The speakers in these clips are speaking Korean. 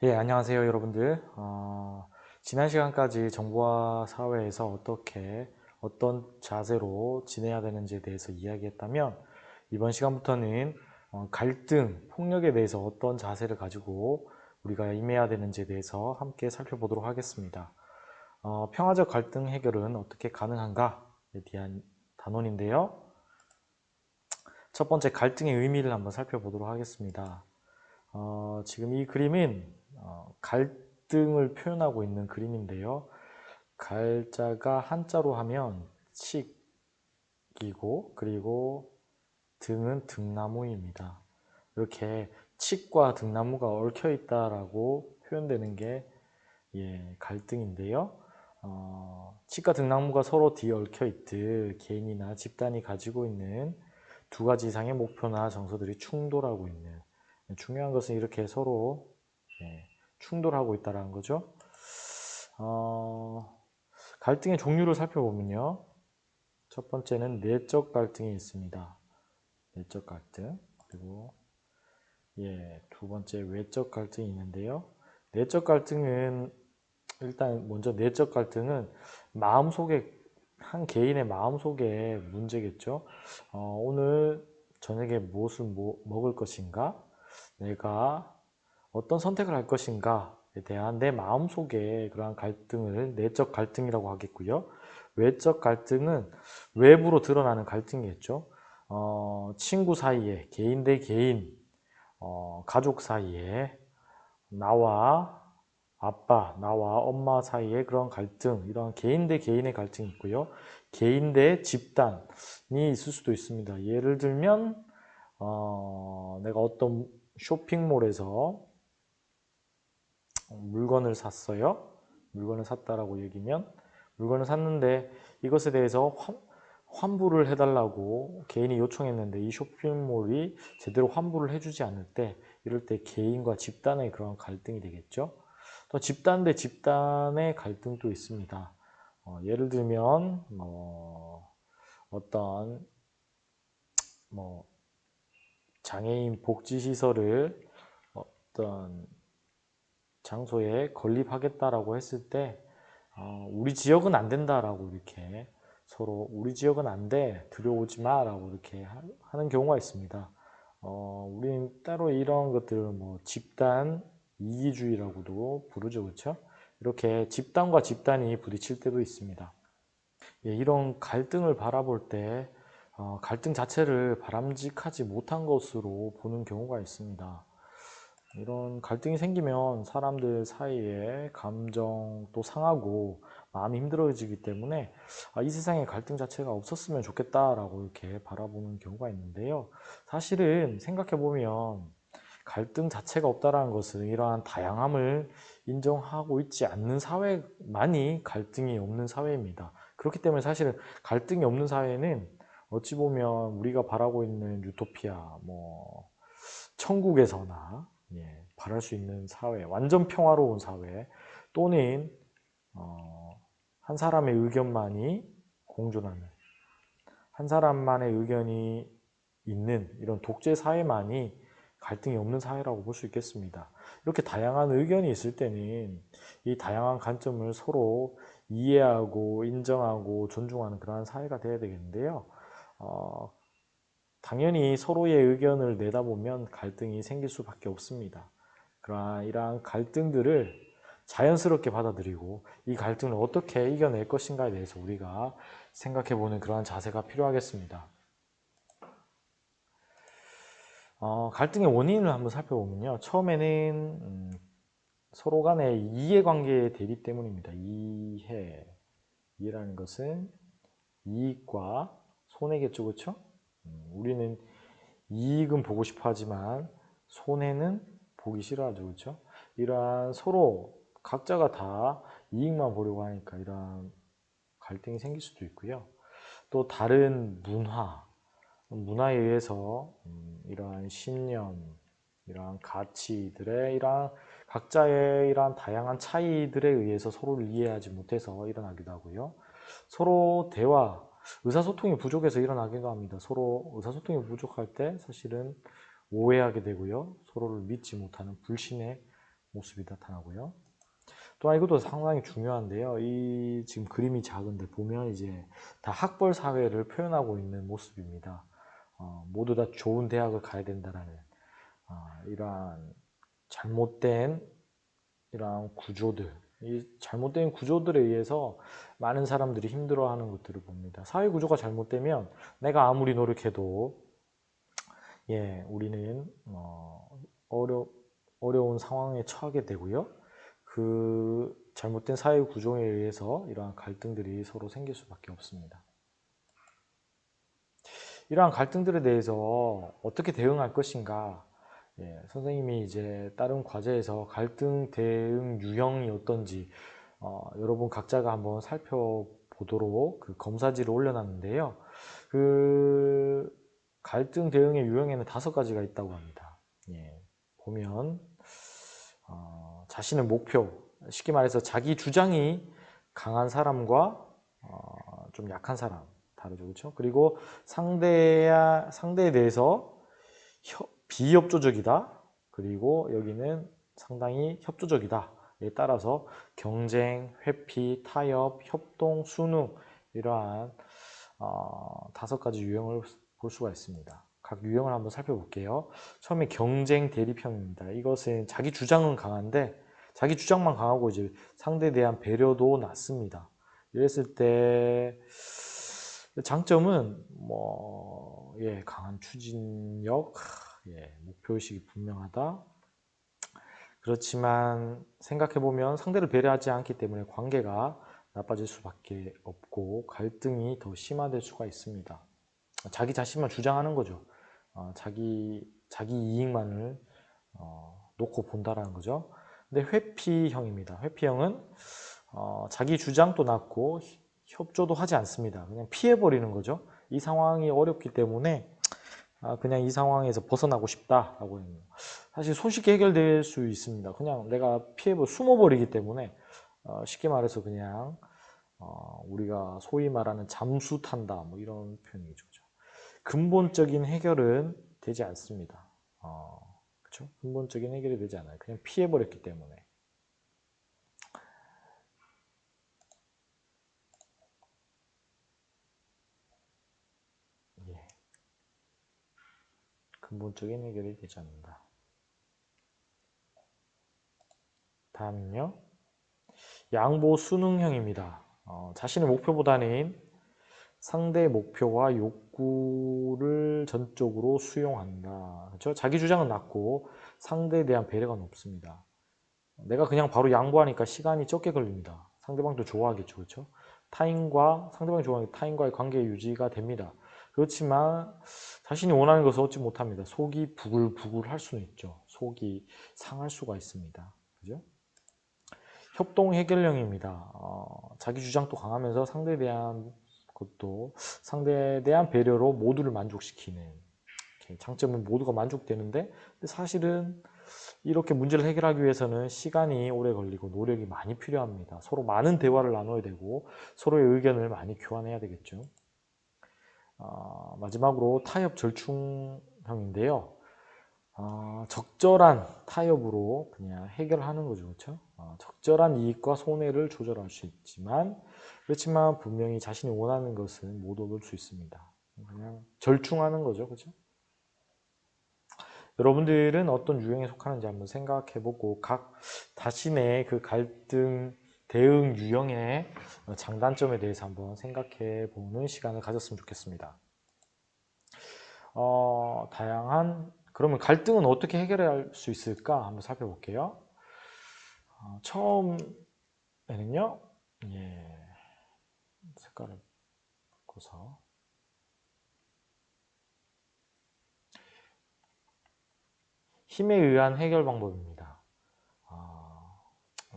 예, 안녕하세요, 여러분들. 지난 시간까지 정부와 사회에서 어떤 자세로 지내야 되는지에 대해서 이야기했다면, 이번 시간부터는 갈등, 폭력에 대해서 어떤 자세를 가지고 우리가 임해야 되는지에 대해서 함께 살펴보도록 하겠습니다. 평화적 갈등 해결은 어떻게 가능한가에 대한 단원인데요. 첫 번째, 갈등의 의미를 한번 살펴보도록 하겠습니다. 지금 이 그림은 갈등을 표현하고 있는 그림인데요. 갈자가 한자로 하면 칙이고, 그리고 등은 등나무입니다. 이렇게 칙과 등나무가 얽혀 있다라고 표현되는 게 갈등인데요. 칙과 등나무가 서로 뒤얽혀 있듯 개인이나 집단이 가지고 있는 두 가지 이상의 목표나 정서들이 충돌하고 있는, 중요한 것은 이렇게 서로 충돌하고 있다는 거죠. 갈등의 종류를 살펴보면요. 첫 번째는 내적 갈등이 있습니다. 내적 갈등. 그리고 두 번째 외적 갈등이 있는데요. 내적 갈등은 일단 먼저 내적 갈등은 마음속에 한 개인의 마음속의 문제겠죠. 오늘 저녁에 무엇을 먹을 것인가? 내가 어떤 선택을 할 것인가에 대한 내 마음속의 그러한 갈등을 내적 갈등이라고 하겠고요. 외적 갈등은 외부로 드러나는 갈등이겠죠. 친구 사이에, 개인 대 개인, 가족 사이에, 나와 아빠, 나와 엄마 사이의 그런 갈등, 이런 개인 대 개인의 갈등이 있고요. 개인 대 집단이 있을 수도 있습니다. 예를 들면, 내가 어떤 쇼핑몰에서 물건을 샀어요. 물건을 샀다라고 얘기면 물건을 샀는데 이것에 대해서 환불을 해달라고 개인이 요청했는데 이 쇼핑몰이 제대로 환불을 해주지 않을 때, 이럴 때 개인과 집단의 그런 갈등이 되겠죠. 또 집단 대 집단의 갈등도 있습니다. 예를 들면 어떤 뭐 장애인 복지시설을 어떤 장소에 건립하겠다라고 했을 때 우리 지역은 안 된다라고 이렇게 서로 우리 지역은 안 돼, 들여오지 마라고 이렇게 하는 경우가 있습니다. 우리는 따로 이런 것들을 뭐 집단 이기주의라고도 부르죠, 그렇죠? 이렇게 집단과 집단이 부딪힐 때도 있습니다. 이런 갈등을 바라볼 때 갈등 자체를 바람직하지 못한 것으로 보는 경우가 있습니다. 이런 갈등이 생기면 사람들 사이에 감정도 상하고 마음이 힘들어지기 때문에 이 세상에 갈등 자체가 없었으면 좋겠다라고 이렇게 바라보는 경우가 있는데요. 사실은 생각해보면 갈등 자체가 없다라는 것은 이러한 다양함을 인정하고 있지 않는 사회만이 갈등이 없는 사회입니다. 그렇기 때문에 사실은 갈등이 없는 사회는 어찌 보면 우리가 바라고 있는 유토피아, 뭐 천국에서나 바랄 수 있는 사회, 완전 평화로운 사회, 또는 한 사람의 의견만이 공존하는, 한 사람만의 의견이 있는 이런 독재 사회만이 갈등이 없는 사회라고 볼 수 있겠습니다. 이렇게 다양한 의견이 있을 때는 이 다양한 관점을 서로 이해하고 인정하고 존중하는 그러한 사회가 되어야 되겠는데요. 당연히 서로의 의견을 내다보면 갈등이 생길 수밖에 없습니다. 그러나 이러한 갈등들을 자연스럽게 받아들이고 이 갈등을 어떻게 이겨낼 것인가에 대해서 우리가 생각해보는 그러한 자세가 필요하겠습니다. 갈등의 원인을 한번 살펴보면요. 처음에는 서로 간의 이해관계의 대립 때문입니다. 이해라는 것은 이익과 손해겠죠, 그렇죠? 우리는 이익은 보고 싶어 하지만 손해는 보기 싫어하죠, 그렇죠? 이러한 서로 각자가 다 이익만 보려고 하니까 이러한 갈등이 생길 수도 있고요. 또 다른 문화에 의해서 이러한 신념, 이러한 가치들의 이러한 각자의 이러한 다양한 차이들에 의해서 서로를 이해하지 못해서 일어나기도 하고요. 서로 대화, 의사소통이 부족해서 일어나기도 합니다. 서로 의사소통이 부족할 때 사실은 오해하게 되고요. 서로를 믿지 못하는 불신의 모습이 나타나고요. 또 이것도 상당히 중요한데요. 이 지금 그림이 작은데 보면 이제 다 학벌 사회를 표현하고 있는 모습입니다. 모두 다 좋은 대학을 가야 된다라는 이러한 잘못된 이러한 구조들, 이 잘못된 구조들에 의해서 많은 사람들이 힘들어하는 것들을 봅니다. 사회 구조가 잘못되면 내가 아무리 노력해도 우리는 어려운 상황에 처하게 되고요. 그 잘못된 사회 구조에 의해서 이러한 갈등들이 서로 생길 수밖에 없습니다. 이러한 갈등들에 대해서 어떻게 대응할 것인가? 선생님이 이제 다른 과제에서 갈등 대응 유형이 어떤지 여러분 각자가 한번 살펴보도록 그 검사지를 올려놨는데요. 그 갈등 대응의 유형에는 5가지가 있다고 합니다. 보면 자신의 목표, 쉽게 말해서 자기 주장이 강한 사람과 좀 약한 사람 다르죠, 그렇죠? 그리고 상대에 대해서 비협조적이다. 그리고 여기는 상당히 협조적이다에 따라서 경쟁, 회피, 타협, 협동, 순응 이러한 5가지 유형을 볼 수가 있습니다. 각 유형을 한번 살펴볼게요. 처음에 경쟁 대립형입니다. 이것은 자기 주장은 강한데 자기 주장만 강하고 이제 상대에 대한 배려도 낮습니다. 이랬을 때 장점은 강한 추진력, 목표의식이 분명하다. 그렇지만 생각해보면 상대를 배려하지 않기 때문에 관계가 나빠질 수밖에 없고 갈등이 더 심화될 수가 있습니다. 자기 자신만 주장하는 거죠. 자기 이익만을 놓고 본다라는 거죠. 근데 회피형입니다. 회피형은 자기 주장도 낮고 협조도 하지 않습니다. 그냥 피해버리는 거죠. 이 상황이 어렵기 때문에 그냥 이 상황에서 벗어나고 싶다라고 합니다. 사실 손쉽게 해결될 수 있습니다. 그냥 내가 숨어버리기 때문에 쉽게 말해서 그냥 우리가 소위 말하는 잠수 탄다 뭐 이런 표현이죠. 근본적인 해결은 되지 않습니다. 그렇죠? 근본적인 해결이 되지 않아요. 그냥 피해버렸기 때문에. 근본적인 해결이 되지 않는다. 다음은요. 양보 순응형입니다. 자신의 목표보다는 상대의 목표와 욕구를 전적으로 수용한다. 그렇죠? 자기 주장은 낮고 상대에 대한 배려가 높습니다. 내가 그냥 바로 양보하니까 시간이 적게 걸립니다. 상대방도 좋아하겠죠. 그렇죠? 상대방이 좋아하니까 타인과의 관계 유지가 됩니다. 그렇지만 자신이 원하는 것을 얻지 못합니다. 속이 부글부글 할 수는 있죠. 속이 상할 수가 있습니다. 그죠? 협동 해결형입니다. 자기 주장도 강하면서 상대에 대한 배려로 모두를 만족시키는 장점은 모두가 만족되는데 사실은 이렇게 문제를 해결하기 위해서는 시간이 오래 걸리고 노력이 많이 필요합니다. 서로 많은 대화를 나눠야 되고 서로의 의견을 많이 교환해야 되겠죠. 마지막으로 타협 절충형인데요. 적절한 타협으로 그냥 해결하는 거죠. 그렇죠? 적절한 이익과 손해를 조절할 수 있지만 그렇지만 분명히 자신이 원하는 것은 못 얻을 수 있습니다. 그냥 절충하는 거죠. 그렇죠? 여러분들은 어떤 유형에 속하는지 한번 생각해보고 각 자신의 그 갈등 대응 유형의 장단점에 대해서 한번 생각해보는 시간을 가졌으면 좋겠습니다. 그러면 갈등은 어떻게 해결할 수 있을까 한번 살펴볼게요. 처음에는요, 색깔을 바꿔서 힘에 의한 해결 방법입니다.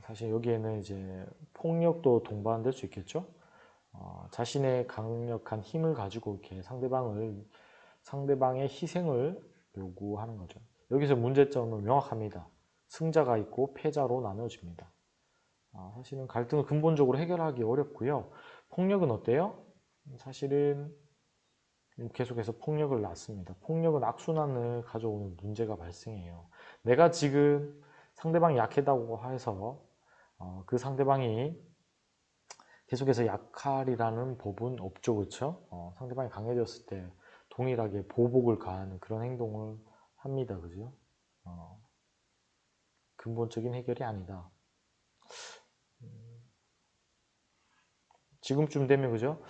사실 여기에는 이제 폭력도 동반될 수 있겠죠. 자신의 강력한 힘을 가지고 이렇게 상대방의 희생을 요구하는 거죠. 여기서 문제점은 명확합니다. 승자가 있고 패자로 나눠집니다. 사실은 갈등을 근본적으로 해결하기 어렵고요. 폭력은 어때요? 사실은 계속해서 폭력을 낳습니다. 폭력은 악순환을 가져오는 문제가 발생해요. 내가 지금 상대방이 약하다고 해서 그 상대방이 계속해서 약할이라는 법은 없죠, 그렇죠? 상대방이 강해졌을 때 동일하게 보복을 가하는 그런 행동을 합니다, 그죠? 근본적인 해결이 아니다. 지금쯤 되면 그죠?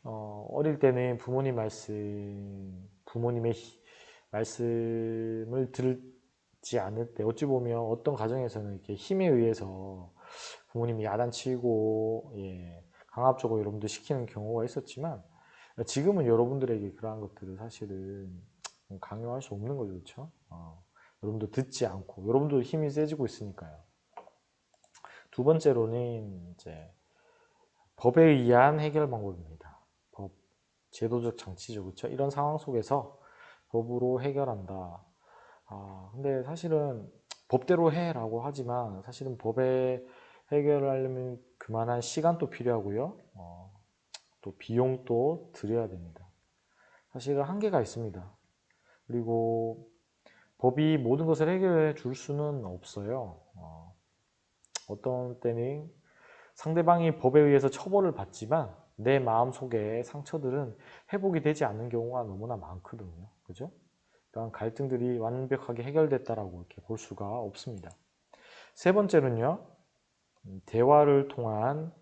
어릴 때는 부모님의 말씀을 듣지 않을 때 어찌 보면 어떤 가정에서는 이렇게 힘에 의해서 부모님이 야단치고 예, 강압적으로 여러분들 시키는 경우가 있었지만 지금은 여러분들에게 그러한 것들을 사실은 강요할 수 없는 거죠, 그렇죠? 여러분도 듣지 않고 여러분도 힘이 세지고 있으니까요. 두 번째로는 이제 법에 의한 해결 방법입니다. 법, 제도적 장치죠, 그렇죠? 이런 상황 속에서 법으로 해결한다. 근데 사실은 법대로 해라고 하지만 사실은 법에 해결하려면 그만한 시간도 필요하고요. 또 비용도 들여야 됩니다. 사실은 한계가 있습니다. 그리고 법이 모든 것을 해결해 줄 수는 없어요. 어떤 때는 상대방이 법에 의해서 처벌을 받지만 내 마음속에 상처들은 회복이 되지 않는 경우가 너무나 많거든요. 그죠? 그러니까 갈등들이 완벽하게 해결됐다라고 이렇게 볼 수가 없습니다. 세 번째는요, 대화를 통한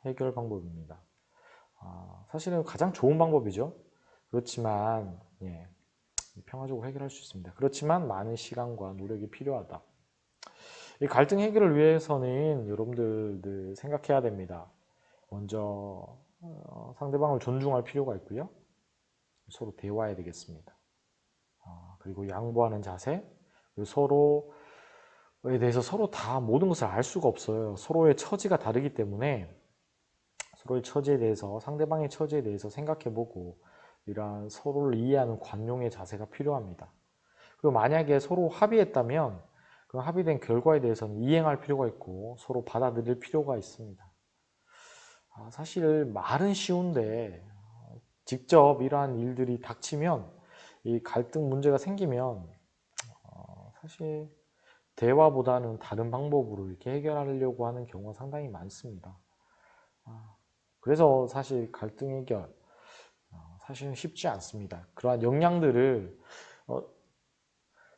해결 방법입니다. 사실은 가장 좋은 방법이죠. 그렇지만 예, 평화적으로 해결할 수 있습니다. 그렇지만 많은 시간과 노력이 필요하다. 이 갈등 해결을 위해서는 여러분들 늘 생각해야 됩니다. 먼저 상대방을 존중할 필요가 있고요. 서로 대화해야 되겠습니다. 그리고 양보하는 자세, 그리고 서로에 대해서 서로 다 모든 것을 알 수가 없어요. 서로의 처지가 다르기 때문에 서로의 처지에 대해서 상대방의 처지에 대해서 생각해보고 이러한 서로를 이해하는 관용의 자세가 필요합니다. 그리고 만약에 서로 합의했다면 그 합의된 결과에 대해서는 이행할 필요가 있고 서로 받아들일 필요가 있습니다. 사실 말은 쉬운데 직접 이러한 일들이 닥치면 이 갈등 문제가 생기면 사실 대화보다는 다른 방법으로 이렇게 해결하려고 하는 경우가 상당히 많습니다. 그래서 사실 갈등 해결 사실은 쉽지 않습니다. 그러한 역량들을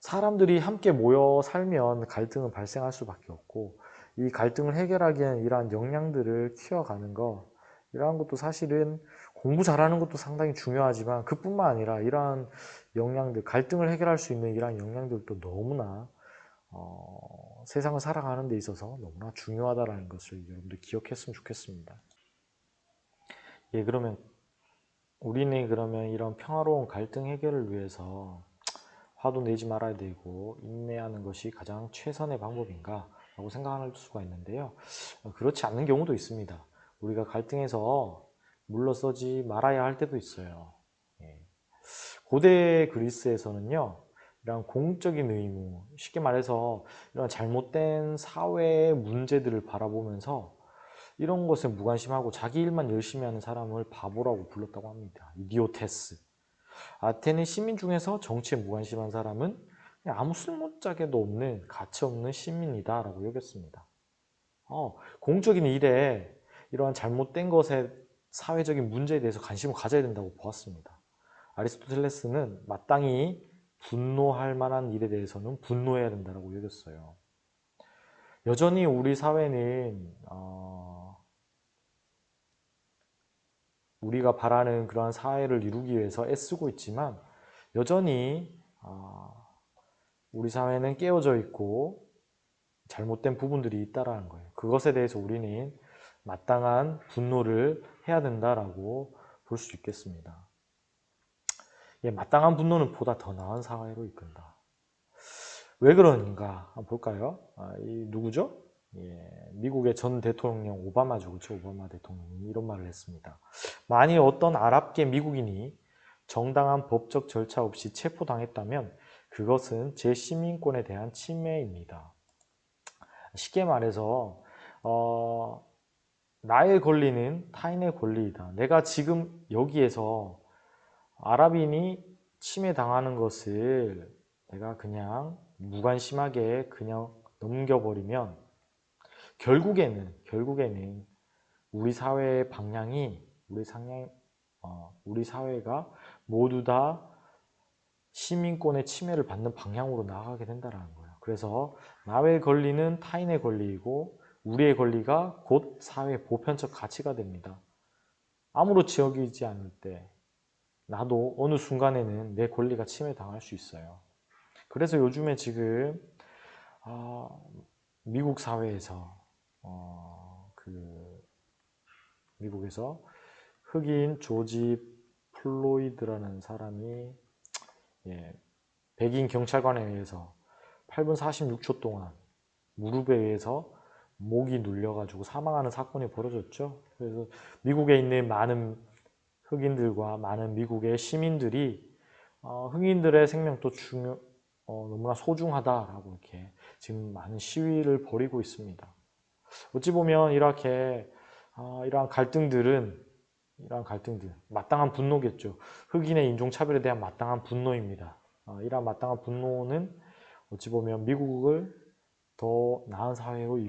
사람들이 함께 모여 살면 갈등은 발생할 수밖에 없고 이 갈등을 해결하기에는 이러한 역량들을 키워가는 것 이러한 것도 사실은 공부 잘하는 것도 상당히 중요하지만 그뿐만 아니라 이러한 역량들 갈등을 해결할 수 있는 이러한 역량들도 너무나 세상을 살아가는 데 있어서 너무나 중요하다는 것을 여러분들 기억했으면 좋겠습니다. 예, 그러면 이런 평화로운 갈등 해결을 위해서 화도 내지 말아야 되고 인내하는 것이 가장 최선의 방법인가 라고 생각할 수가 있는데요. 그렇지 않는 경우도 있습니다. 우리가 갈등해서 물러서지 말아야 할 때도 있어요. 예. 고대 그리스에서는요, 이런 공적인 의무, 쉽게 말해서 이런 잘못된 사회의 문제들을 바라보면서 이런 것에 무관심하고 자기 일만 열심히 하는 사람을 바보라고 불렀다고 합니다. 이디오테스. 아테네 시민 중에서 정치에 무관심한 사람은 그냥 아무 쓸모짝에도 없는 가치 없는 시민이다 라고 여겼습니다. 공적인 일에 이러한 잘못된 것에 사회적인 문제에 대해서 관심을 가져야 된다고 보았습니다. 아리스토텔레스는 마땅히 분노할 만한 일에 대해서는 분노해야 된다고 여겼어요. 여전히 우리 사회는 우리가 바라는 그러한 사회를 이루기 위해서 애쓰고 있지만 여전히 우리 사회는 깨어져 있고 잘못된 부분들이 있다라는 거예요. 그것에 대해서 우리는 마땅한 분노를 해야 된다라고 볼 수 있겠습니다. 예, 마땅한 분노는 보다 더 나은 사회로 이끈다. 왜 그런가 한번 볼까요? 이 누구죠? 예, 미국의 전 대통령 오바마죠, 그렇죠? 오바마 대통령이 이런 말을 했습니다. 만일 어떤 아랍계 미국인이 정당한 법적 절차 없이 체포당했다면 그것은 제 시민권에 대한 침해입니다. 쉽게 말해서 나의 권리는 타인의 권리이다. 내가 지금 여기에서 아랍인이 침해당하는 것을 내가 그냥 무관심하게 그냥 넘겨버리면 결국에는 우리 사회의 방향이 우리 사회가 모두 다 시민권의 침해를 받는 방향으로 나아가게 된다는 거예요. 그래서 남의 권리는 타인의 권리이고 우리의 권리가 곧 사회의 보편적 가치가 됩니다. 아무렇지 여기지 않을 때 나도 어느 순간에는 내 권리가 침해당할 수 있어요. 그래서 요즘에 지금 미국 사회에서 미국에서 흑인 조지 플로이드라는 사람이 백인 경찰관에 의해서 8분 46초 동안 무릎에 의해서 목이 눌려가지고 사망하는 사건이 벌어졌죠. 그래서 미국에 있는 많은 흑인들과 많은 미국의 시민들이 흑인들의 생명도 너무나 소중하다라고 이렇게 지금 많은 시위를 벌이고 있습니다. 어찌 보면 이러한 갈등들, 마땅한 분노겠죠. 흑인의 인종차별에 대한 마땅한 분노입니다. 이러한 마땅한 분노는 어찌 보면 미국을 더 나은 사회로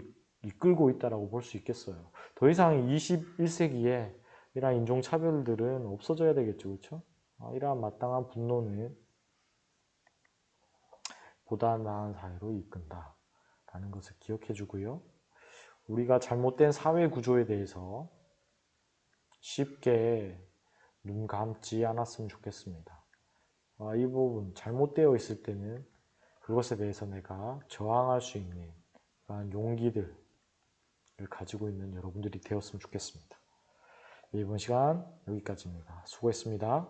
이끌고 있다고 볼 수 있겠어요. 더 이상 21세기에 이러한 인종차별들은 없어져야 되겠죠. 그렇죠? 이러한 마땅한 분노는 보다 나은 사회로 이끈다라는 것을 기억해 주고요. 우리가 잘못된 사회 구조에 대해서 쉽게 눈 감지 않았으면 좋겠습니다. 이 부분 잘못되어 있을 때는 그것에 대해서 내가 저항할 수 있는 그러한 용기들을 가지고 있는 여러분들이 되었으면 좋겠습니다. 이번 시간 여기까지입니다. 수고했습니다.